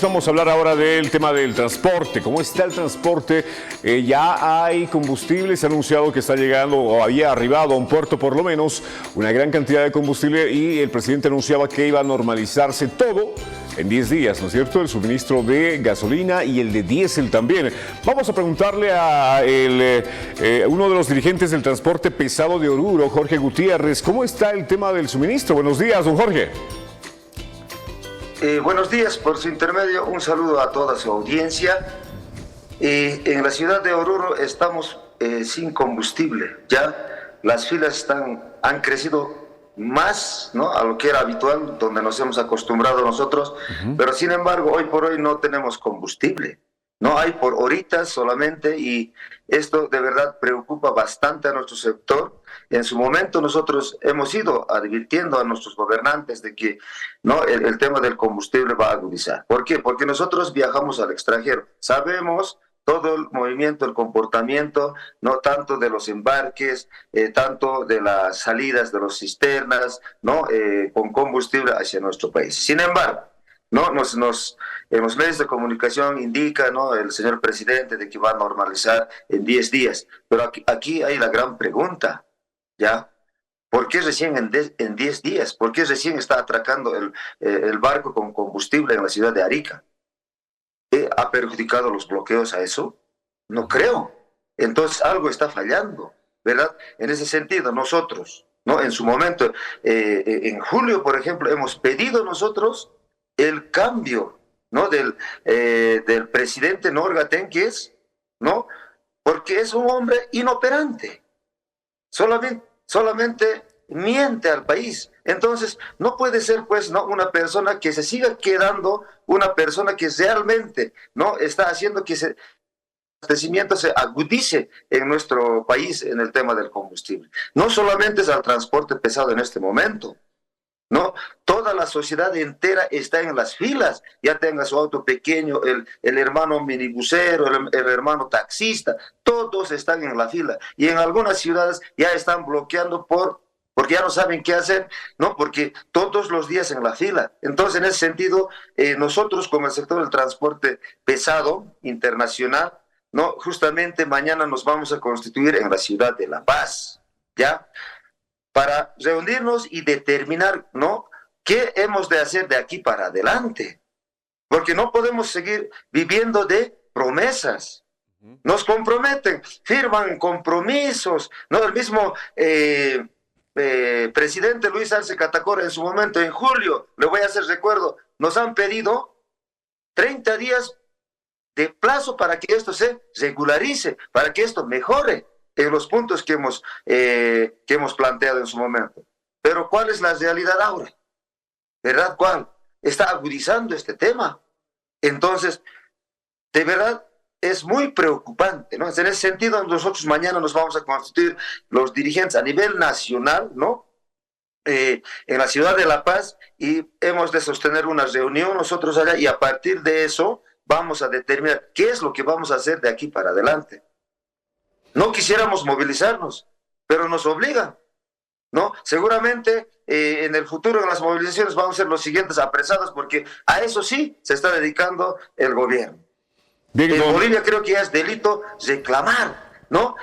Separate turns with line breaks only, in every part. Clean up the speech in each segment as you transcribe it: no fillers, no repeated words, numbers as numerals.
Vamos a hablar ahora del tema del transporte. ¿Cómo está el transporte? Ya hay combustible, se ha anunciado que está llegando o había arribado a un puerto por lo menos una gran cantidad de combustible y el presidente anunciaba que iba a normalizarse todo en 10 días, ¿no es cierto? El suministro de gasolina y el de diésel también. Vamos a preguntarle a uno de los dirigentes del transporte pesado de Oruro, Jorge Gutiérrez. ¿Cómo está el tema del suministro? Buenos días, don Jorge.
Buenos días, por su intermedio, un saludo a toda su audiencia. En la ciudad de Oruro estamos sin combustible, ya las filas han crecido más, ¿no?, a lo que era habitual, donde nos hemos acostumbrado nosotros, pero sin embargo hoy por hoy no tenemos combustible. No hay por horitas solamente, y esto de verdad preocupa bastante a nuestro sector. En su momento nosotros hemos ido advirtiendo a nuestros gobernantes de que no, el tema del combustible va a agudizar. ¿Por qué? Porque nosotros viajamos al extranjero, sabemos todo el movimiento, el comportamiento, no tanto de los embarques, tanto de las salidas de las cisternas, ¿no?, con combustible hacia nuestro país. Sin embargo, no, en los medios de comunicación indica, ¿no?, el señor presidente de que va a normalizar en 10 días. Pero aquí hay la gran pregunta, ¿ya? ¿Por qué recién en 10 días? ¿Por qué recién está atracando el barco con combustible en la ciudad de Arica? ¿Ha perjudicado los bloqueos a eso? No creo. Entonces algo está fallando, ¿verdad? En ese sentido, nosotros, ¿no?, en su momento, en julio, por ejemplo, hemos pedido nosotros el cambio, ¿no?, del presidente Norga Tenques, ¿no?, porque es un hombre inoperante, solamente miente al país. Entonces no puede ser, pues, no, una persona que se siga quedando, una persona que realmente no está haciendo que el abastecimiento se agudice en nuestro país en el tema del combustible. No solamente es al transporte pesado en este momento, ¿no? Toda la sociedad entera está en las filas, ya tenga su auto pequeño, el hermano minibusero, el hermano taxista, todos están en la fila, y en algunas ciudades ya están bloqueando porque ya no saben qué hacer, ¿no?, porque todos los días en la fila. Entonces, en ese sentido, nosotros como el sector del transporte pesado internacional, ¿no?, justamente mañana nos vamos a constituir en la ciudad de La Paz, ¿ya?, para reunirnos y determinar, ¿no?, qué hemos de hacer de aquí para adelante, porque no podemos seguir viviendo de promesas. Nos comprometen, firman compromisos, ¿no? El mismo presidente Luis Arce Catacora en su momento, en julio, le voy a hacer recuerdo, nos han pedido 30 días de plazo para que esto se regularice, para que esto mejore en los puntos que hemos planteado en su momento. Pero ¿cuál es la realidad ahora? ¿Verdad? ¿Cuál? Está agudizando este tema. Entonces, de verdad, es muy preocupante, ¿no? En ese sentido, nosotros mañana nos vamos a constituir los dirigentes a nivel nacional, ¿no?, en la ciudad de La Paz, y hemos de sostener una reunión nosotros allá, y a partir de eso vamos a determinar qué es lo que vamos a hacer de aquí para adelante. No quisiéramos movilizarnos, pero nos obligan, ¿no? Seguramente en el futuro, en las movilizaciones, vamos a ser los siguientes apresados, porque a eso sí se está dedicando el gobierno. En Bolivia creo que ya es delito reclamar, ¿no?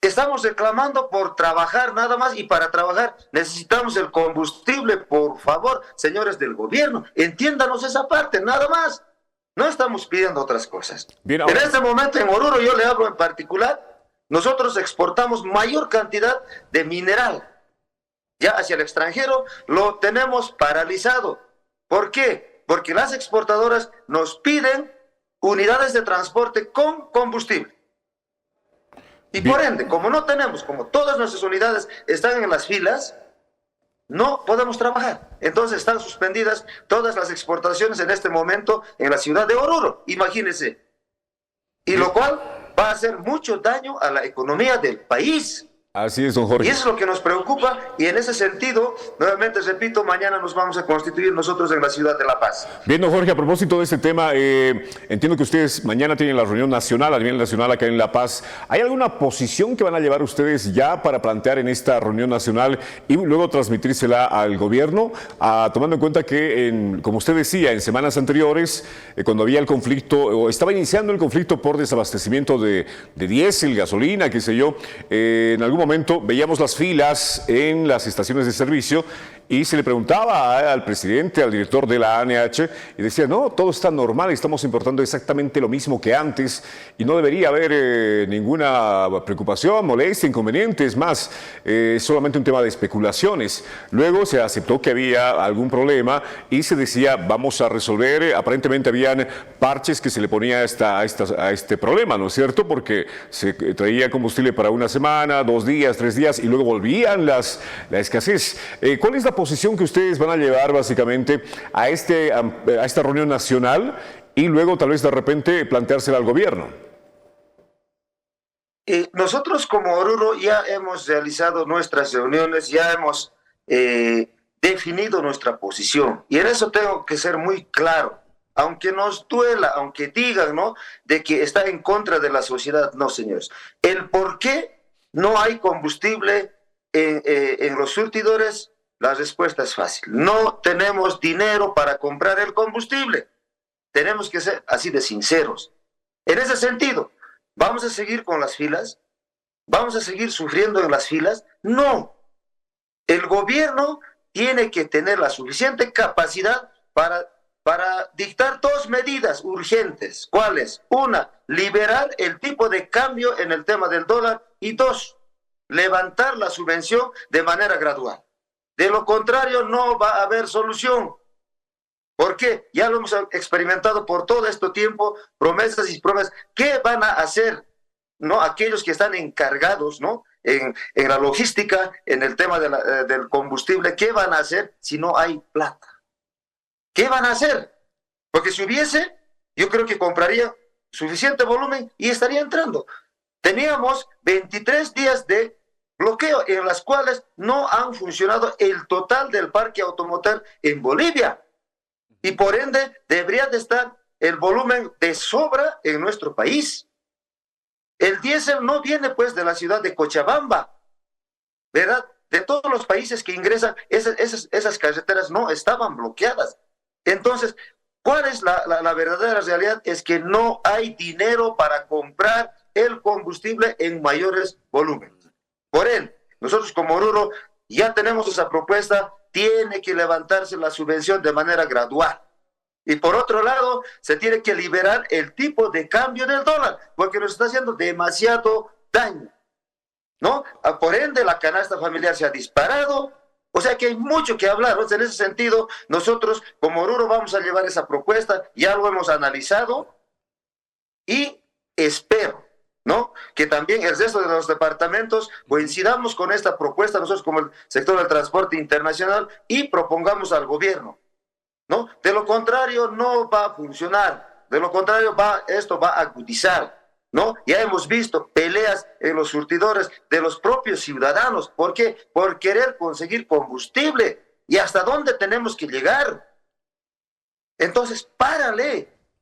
Estamos reclamando por trabajar nada más, y para trabajar necesitamos el combustible. Por favor, señores del gobierno, entiéndanos esa parte, nada más. No estamos pidiendo otras cosas. Bien, en este momento en Oruro, yo le hablo en particular, nosotros exportamos mayor cantidad de mineral. Ya hacia el extranjero lo tenemos paralizado. ¿Por qué? Porque las exportadoras nos piden unidades de transporte con combustible. Y por ende, como no tenemos, como todas nuestras unidades están en las filas, no podemos trabajar. Entonces están suspendidas todas las exportaciones en este momento en la ciudad de Oruro. Imagínense. Y lo cual va a hacer mucho daño a la economía del país.
Así es, don
Y
Jorge.
eso es lo que nos preocupa y en ese sentido, nuevamente repito, mañana nos vamos a constituir nosotros en la ciudad de La Paz.
Bien, don Jorge, a propósito de este tema, entiendo que ustedes mañana tienen la reunión nacional, a nivel nacional acá en La Paz. ¿Hay alguna posición que van a llevar ustedes ya para plantear en esta reunión nacional y luego transmitírsela al gobierno? Tomando en cuenta que, como usted decía, en semanas anteriores, cuando había el conflicto, o estaba iniciando el conflicto por desabastecimiento de diésel, gasolina, qué sé yo, en algún momento veíamos las filas en las estaciones de servicio y se le preguntaba al presidente, al director de la ANH, y decía, no, todo está normal, estamos importando exactamente lo mismo que antes y no debería haber ninguna preocupación, molestia, inconveniente, es más, solamente un tema de especulaciones. Luego se aceptó que había algún problema y se decía, vamos a resolver, aparentemente habían parches que se le ponía a este problema, ¿no es cierto? Porque se traía combustible para una semana, 2 días, 3 días y luego volvían la escasez. ¿Cuál es la posición que ustedes van a llevar básicamente a esta reunión nacional y luego tal vez de repente planteársela al gobierno?
Nosotros como Oruro ya hemos realizado nuestras reuniones, ya hemos definido nuestra posición y en eso tengo que ser muy claro. Aunque nos duela, aunque digan, ¿no?, de que está en contra de la sociedad, no, señores. El por qué no hay combustible en los surtidores, la respuesta es fácil. No tenemos dinero para comprar el combustible. Tenemos que ser así de sinceros. En ese sentido, ¿vamos a seguir con las filas? ¿Vamos a seguir sufriendo en las filas? No. El gobierno tiene que tener la suficiente capacidad para dictar 2 medidas urgentes. ¿Cuáles? 1, liberar el tipo de cambio en el tema del dólar y 2, levantar la subvención de manera gradual. De lo contrario, no va a haber solución. ¿Por qué? Ya lo hemos experimentado por todo este tiempo, promesas y promesas. ¿Qué van a hacer, no, aquellos que están encargados, ¿no?, en la logística, en el tema del combustible? ¿Qué van a hacer si no hay plata? ¿Qué van a hacer? Porque si hubiese, yo creo que compraría suficiente volumen y estaría entrando. Teníamos 23 días de bloqueo en las cuales no han funcionado el total del parque automotor en Bolivia. Y por ende debería de estar el volumen de sobra en nuestro país. El diésel no viene pues de la ciudad de Cochabamba, ¿verdad? De todos los países que ingresan, esas carreteras no estaban bloqueadas. Entonces, ¿cuál es la verdadera realidad? Es que no hay dinero para comprar el combustible en mayores volúmenes. Por él, nosotros como Oruro ya tenemos esa propuesta, tiene que levantarse la subvención de manera gradual. Y por otro lado, se tiene que liberar el tipo de cambio del dólar, porque nos está haciendo demasiado daño, ¿no? Por ende, la canasta familiar se ha disparado. O sea que hay mucho que hablar, ¿no? En ese sentido, nosotros como Oruro vamos a llevar esa propuesta, ya lo hemos analizado y espero, ¿no?, que también el resto de los departamentos coincidamos con esta propuesta, nosotros como el sector del transporte internacional, y propongamos al gobierno, ¿no? De lo contrario no va a funcionar, de lo contrario esto va a agudizar, ¿no? Ya hemos visto peleas en los surtidores de los propios ciudadanos. ¿Por qué? Por querer conseguir combustible. ¿Y hasta dónde tenemos que llegar? Entonces,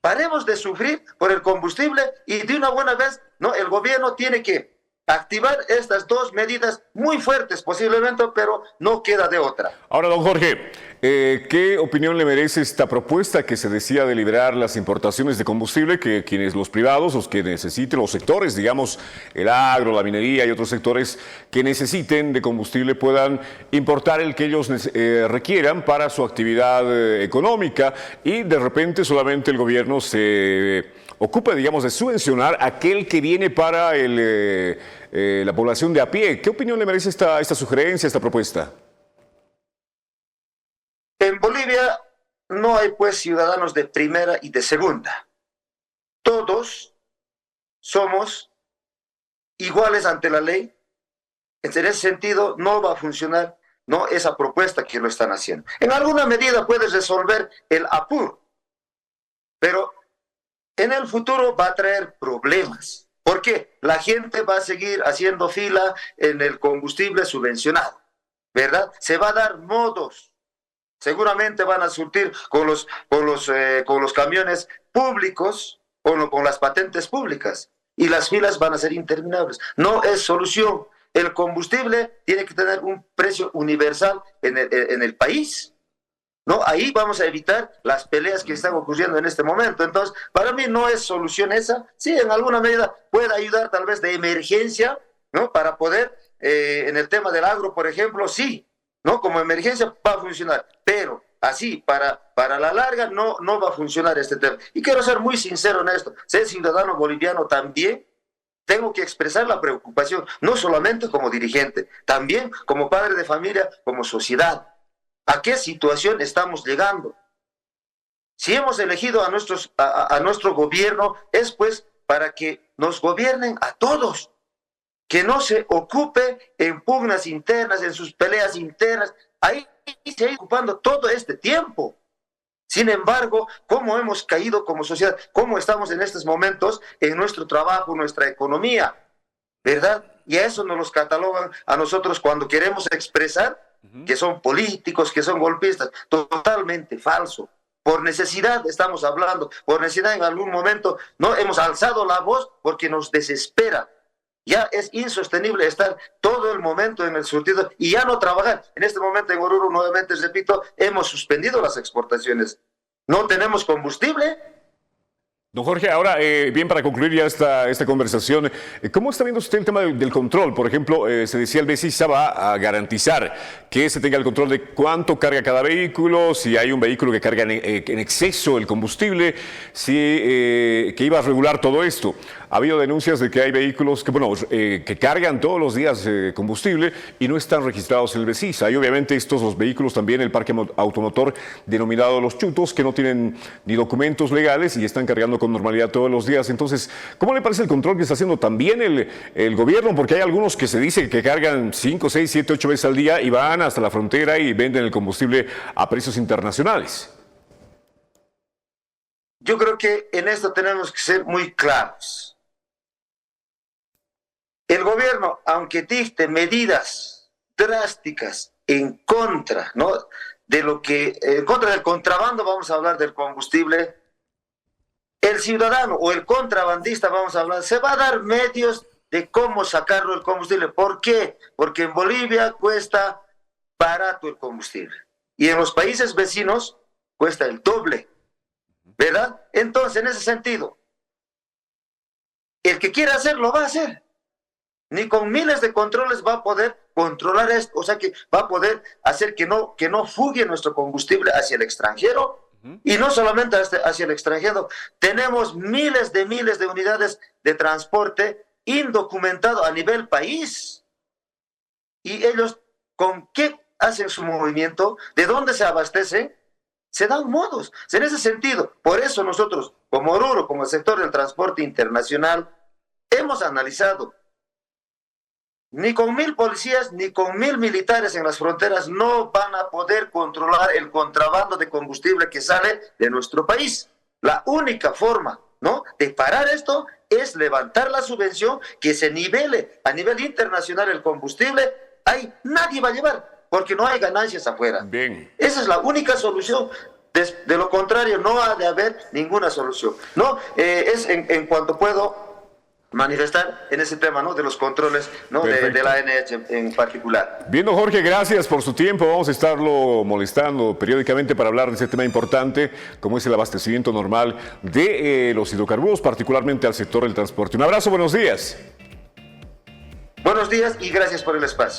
paremos de sufrir por el combustible y de una buena vez, ¿no?, el gobierno tiene que activar estas 2 medidas muy fuertes posiblemente, pero no queda de otra.
Ahora, don Jorge, ¿qué opinión le merece esta propuesta que se decía de liberar las importaciones de combustible, que los privados, los que necesiten, los sectores, digamos, el agro, la minería y otros sectores que necesiten de combustible puedan importar el que ellos requieran para su actividad económica y de repente solamente el gobierno se ocupa, digamos, de subvencionar aquel que viene para la población de a pie? ¿Qué opinión le merece esta sugerencia, esta propuesta?
En Bolivia no hay pues ciudadanos de primera y de segunda. Todos somos iguales ante la ley. En ese sentido no va a funcionar, no, esa propuesta que lo están haciendo. En alguna medida puede resolver el apuro, pero en el futuro va a traer problemas. ¿Por qué? La gente va a seguir haciendo fila en el combustible subvencionado, ¿verdad? Se va a dar modos. Seguramente van a surtir con los camiones públicos, con las patentes públicas, y las filas van a ser interminables. No es solución. El combustible tiene que tener un precio universal en el país, ¿no? Ahí vamos a evitar las peleas que están ocurriendo en este momento. Entonces, para mí no es solución esa. Sí, en alguna medida puede ayudar tal vez de emergencia, ¿no? Para poder, en el tema del agro, por ejemplo, sí, ¿no? Como emergencia va a funcionar, pero así, para la larga, no va a funcionar este tema. Y quiero ser muy sincero en esto. Ser ciudadano boliviano también, tengo que expresar la preocupación, no solamente como dirigente, también como padre de familia, como sociedad. ¿A qué situación estamos llegando? Si hemos elegido a nuestro gobierno, es pues para que nos gobiernen a todos, que no se ocupe en pugnas internas, en sus peleas internas. Ahí se ha ido ocupando todo este tiempo. Sin embargo, ¿cómo hemos caído como sociedad? ¿Cómo estamos en estos momentos en nuestro trabajo, nuestra economía? ¿Verdad? Y a eso nos los catalogan a nosotros cuando queremos expresar que son políticos, que son golpistas. Totalmente falso. Por necesidad estamos hablando, por necesidad en algún momento no hemos alzado la voz porque nos desespera. Ya es insostenible estar todo el momento en el surtido y ya no trabajar. En este momento en Oruro, nuevamente repito, hemos suspendido las exportaciones. No tenemos combustible.
Don Jorge, ahora, bien, para concluir ya esta conversación, ¿cómo está viendo usted el tema del control? Por ejemplo, se decía el BESISA va a garantizar que se tenga el control de cuánto carga cada vehículo, si hay un vehículo que carga en exceso el combustible, que iba a regular todo esto. Ha habido denuncias de que hay vehículos que cargan todos los días combustible y no están registrados en el BESISA. Hay obviamente los vehículos también, el parque automotor denominado los chutos, que no tienen ni documentos legales y están cargando con normalidad todos los días. Entonces, ¿cómo le parece el control que está haciendo también el gobierno? Porque hay algunos que se dice que cargan 5, 6, 7, 8 veces al día y van hasta la frontera y venden el combustible a precios internacionales.
Yo creo que en esto tenemos que ser muy claros. El gobierno, aunque dicte medidas drásticas en contra, ¿no?, en contra del contrabando, vamos a hablar del combustible, el ciudadano o el contrabandista, vamos a hablar, se va a dar medios de cómo sacarlo el combustible. ¿Por qué? Porque en Bolivia cuesta barato el combustible y en los países vecinos cuesta el doble, ¿verdad? Entonces, en ese sentido, el que quiera hacerlo va a hacer. Ni con miles de controles va a poder controlar esto, o sea que va a poder hacer que no fugue nuestro combustible hacia el extranjero, y no solamente hacia el extranjero. Tenemos miles de unidades de transporte indocumentado a nivel país, y ellos, ¿con qué hacen su movimiento? ¿De dónde se abastecen? Se dan modos. En ese sentido, por eso nosotros, como Oruro, como el sector del transporte internacional, hemos analizado. Ni con 1000 policías, ni con 1000 militares en las fronteras no van a poder controlar el contrabando de combustible que sale de nuestro país. La única forma, ¿no?, de parar esto es levantar la subvención, que se nivele a nivel internacional el combustible. Ahí nadie va a llevar, porque no hay ganancias afuera.
Bien.
Esa es la única solución. De lo contrario, no ha de haber ninguna solución. No, es en cuanto puedo manifestar en ese tema, ¿no?, de los controles, ¿no?, de la ANH en particular.
Bien, don Jorge, gracias por su tiempo. Vamos a estarlo molestando periódicamente para hablar de ese tema importante, como es el abastecimiento normal de los hidrocarburos, particularmente al sector del transporte. Un abrazo, buenos días.
Buenos días y gracias por el espacio.